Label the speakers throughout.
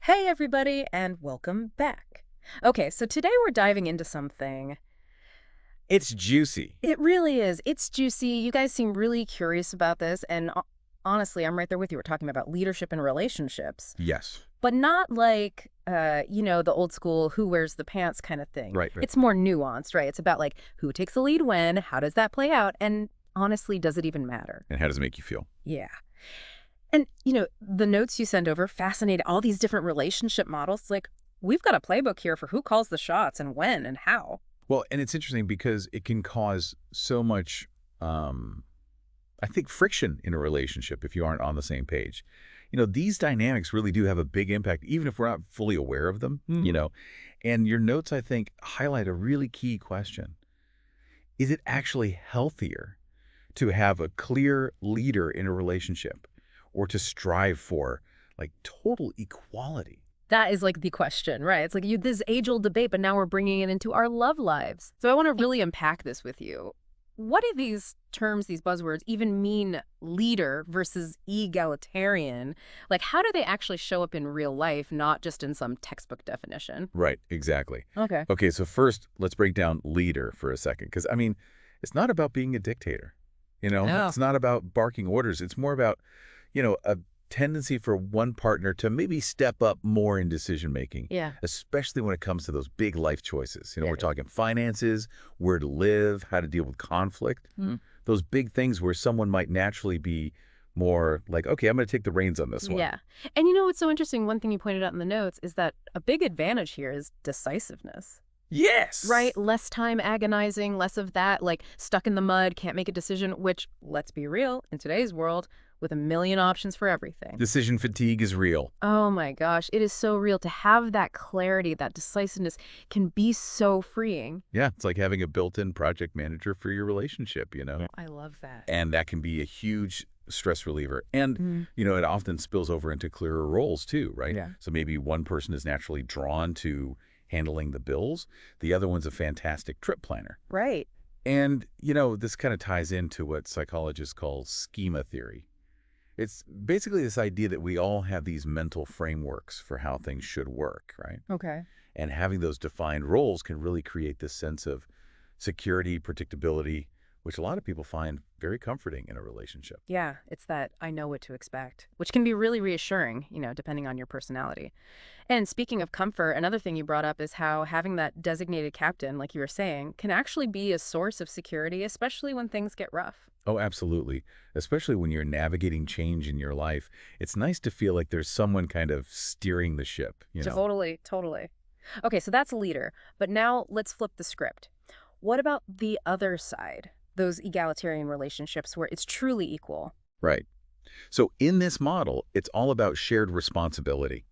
Speaker 1: Hey everybody, and welcome back. Okay, so today we're diving into something.
Speaker 2: It's juicy.
Speaker 1: It really is. It's juicy. You guys seem really curious about this, and honestly, I'm right there with you. We're talking about leadership and relationships,
Speaker 2: Yes.
Speaker 1: but not like, the old school who wears the pants kind of thing.
Speaker 2: Right, right.
Speaker 1: It's more nuanced, right? It's about like who takes the lead when, how does that play out, and honestly, does it even matter?
Speaker 2: And how does it make you feel?
Speaker 1: Yeah. And, the notes you send over fascinate all these different relationship models. Like, we've got a playbook here for who calls the shots and when and how.
Speaker 2: Well, and it's interesting because it can cause so much, I think, friction in a relationship if you aren't on the same page. These dynamics really do have a big impact, even if we're not fully aware of them, And your notes, I think, highlight a really key question. Is it actually healthier to have a clear leader in a relationship or to strive for, like, total equality?
Speaker 1: That is like the question, right? It's like this age-old debate, but now we're bringing it into our love lives. So I want to really unpack this with you. What do these terms, these buzzwords, even mean leader versus egalitarian? Like, how do they actually show up in real life, not just in some textbook definition?
Speaker 2: Right, exactly.
Speaker 1: Okay.
Speaker 2: Okay, so first, let's break down leader for a second, because, it's not about being a dictator.
Speaker 1: Oh.
Speaker 2: It's not about barking orders. It's more about, a tendency for one partner to maybe step up more in decision making,
Speaker 1: Yeah.
Speaker 2: especially when it comes to those big life choices.
Speaker 1: Yeah.
Speaker 2: We're talking finances, where to live, how to deal with conflict,
Speaker 1: Mhm.
Speaker 2: those big things where someone might naturally be more like, okay, I'm going to take the reins on this one.
Speaker 1: Yeah. And what's so interesting, one thing you pointed out in the notes is that a big advantage here is decisiveness,
Speaker 2: Yes.
Speaker 1: right? Less time agonizing, less of that, like stuck in the mud, can't make a decision, which, let's be real, in today's world, with a million options for everything.
Speaker 2: Decision fatigue is real.
Speaker 1: Oh my gosh, it is so real. To have that clarity, that decisiveness can be so freeing.
Speaker 2: Yeah, it's like having a built-in project manager for your relationship.
Speaker 1: I love that.
Speaker 2: And that can be a huge stress reliever. And,
Speaker 1: Mhm.
Speaker 2: it often spills over into clearer roles too, right?
Speaker 1: Yeah.
Speaker 2: So maybe one person is naturally drawn to handling the bills. The other one's a fantastic trip planner.
Speaker 1: Right.
Speaker 2: And, this kind of ties into what psychologists call schema theory. It's basically this idea that we all have these mental frameworks for how things should work, right?
Speaker 1: Okay.
Speaker 2: And having those defined roles can really create this sense of security, predictability, which a lot of people find very comforting in a relationship.
Speaker 1: Yeah, it's that I know what to expect, which can be really reassuring, depending on your personality. And speaking of comfort, another thing you brought up is how having that designated captain, like you were saying, can actually be a source of security, especially when things get rough.
Speaker 2: Oh, absolutely. Especially when you're navigating change in your life. It's nice to feel like there's someone kind of steering the ship.
Speaker 1: Totally, totally. Okay, so that's a leader. But now let's flip the script. What about the other side? Those egalitarian relationships where it's truly equal.
Speaker 2: Right. So in this model, it's all about shared responsibility.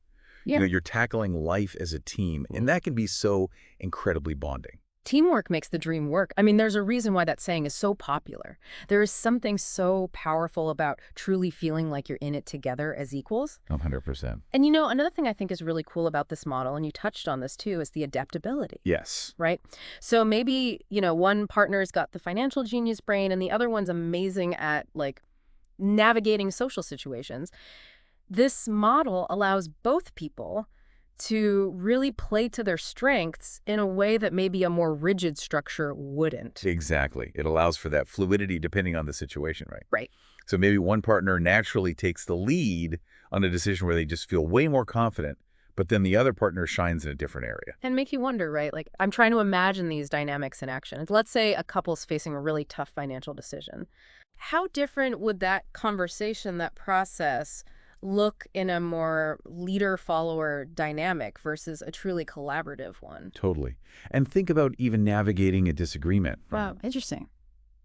Speaker 1: Yeah.
Speaker 2: You're tackling life as a team, and that can be so incredibly bonding.
Speaker 1: Teamwork makes the dream work. I mean, there's a reason why that saying is so popular. There is something so powerful about truly feeling like you're in it together as equals.
Speaker 2: 100%.
Speaker 1: And another thing I think is really cool about this model, and you touched on this too, is the adaptability,
Speaker 2: Yes.
Speaker 1: right? So maybe, one partner's got the financial genius brain and the other one's amazing at like navigating social situations. This model allows both people to really play to their strengths in a way that maybe a more rigid structure wouldn't.
Speaker 2: Exactly. It allows for that fluidity depending on the situation, right?
Speaker 1: Right.
Speaker 2: So maybe one partner naturally takes the lead on a decision where they just feel way more confident, but then the other partner shines in a different area.
Speaker 1: And make you wonder, right? Like, I'm trying to imagine these dynamics in action. Let's say a couple's facing a really tough financial decision. How different would that conversation, that process, look in a more leader-follower dynamic versus a truly collaborative one?
Speaker 2: Totally. And think about even navigating a disagreement.
Speaker 1: Wow, interesting.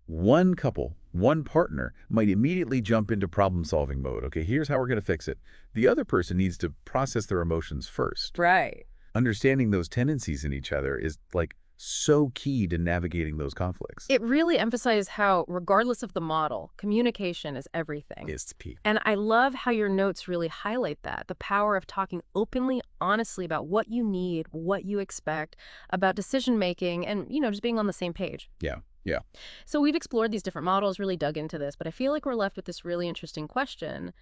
Speaker 2: One couple, one partner might immediately jump into problem-solving mode. Okay, here's how we're going to fix it. The other person needs to process their emotions first.
Speaker 1: Right.
Speaker 2: Understanding those tendencies in each other is like so key to navigating those conflicts.
Speaker 1: It really emphasizes how, regardless of the model, communication is everything.
Speaker 2: It's key.
Speaker 1: And I love how your notes really highlight that, the power of talking openly, honestly about what you need, what you expect, about decision-making, and, just being on the same page.
Speaker 2: Yeah. Yeah.
Speaker 1: So we've explored these different models, really dug into this, but I feel like we're left with this really interesting question.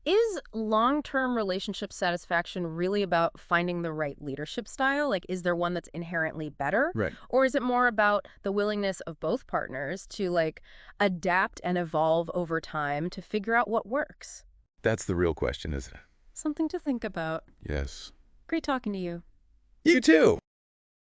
Speaker 1: Is long-term relationship satisfaction really about finding the right leadership style? Like, is there one that's inherently better?
Speaker 2: Right.
Speaker 1: Or is it more about the willingness of both partners to, like, adapt and evolve over time to figure out what works?
Speaker 2: That's the real question, isn't it?
Speaker 1: Something to think about.
Speaker 2: Yes.
Speaker 1: Great talking to you.
Speaker 2: You too.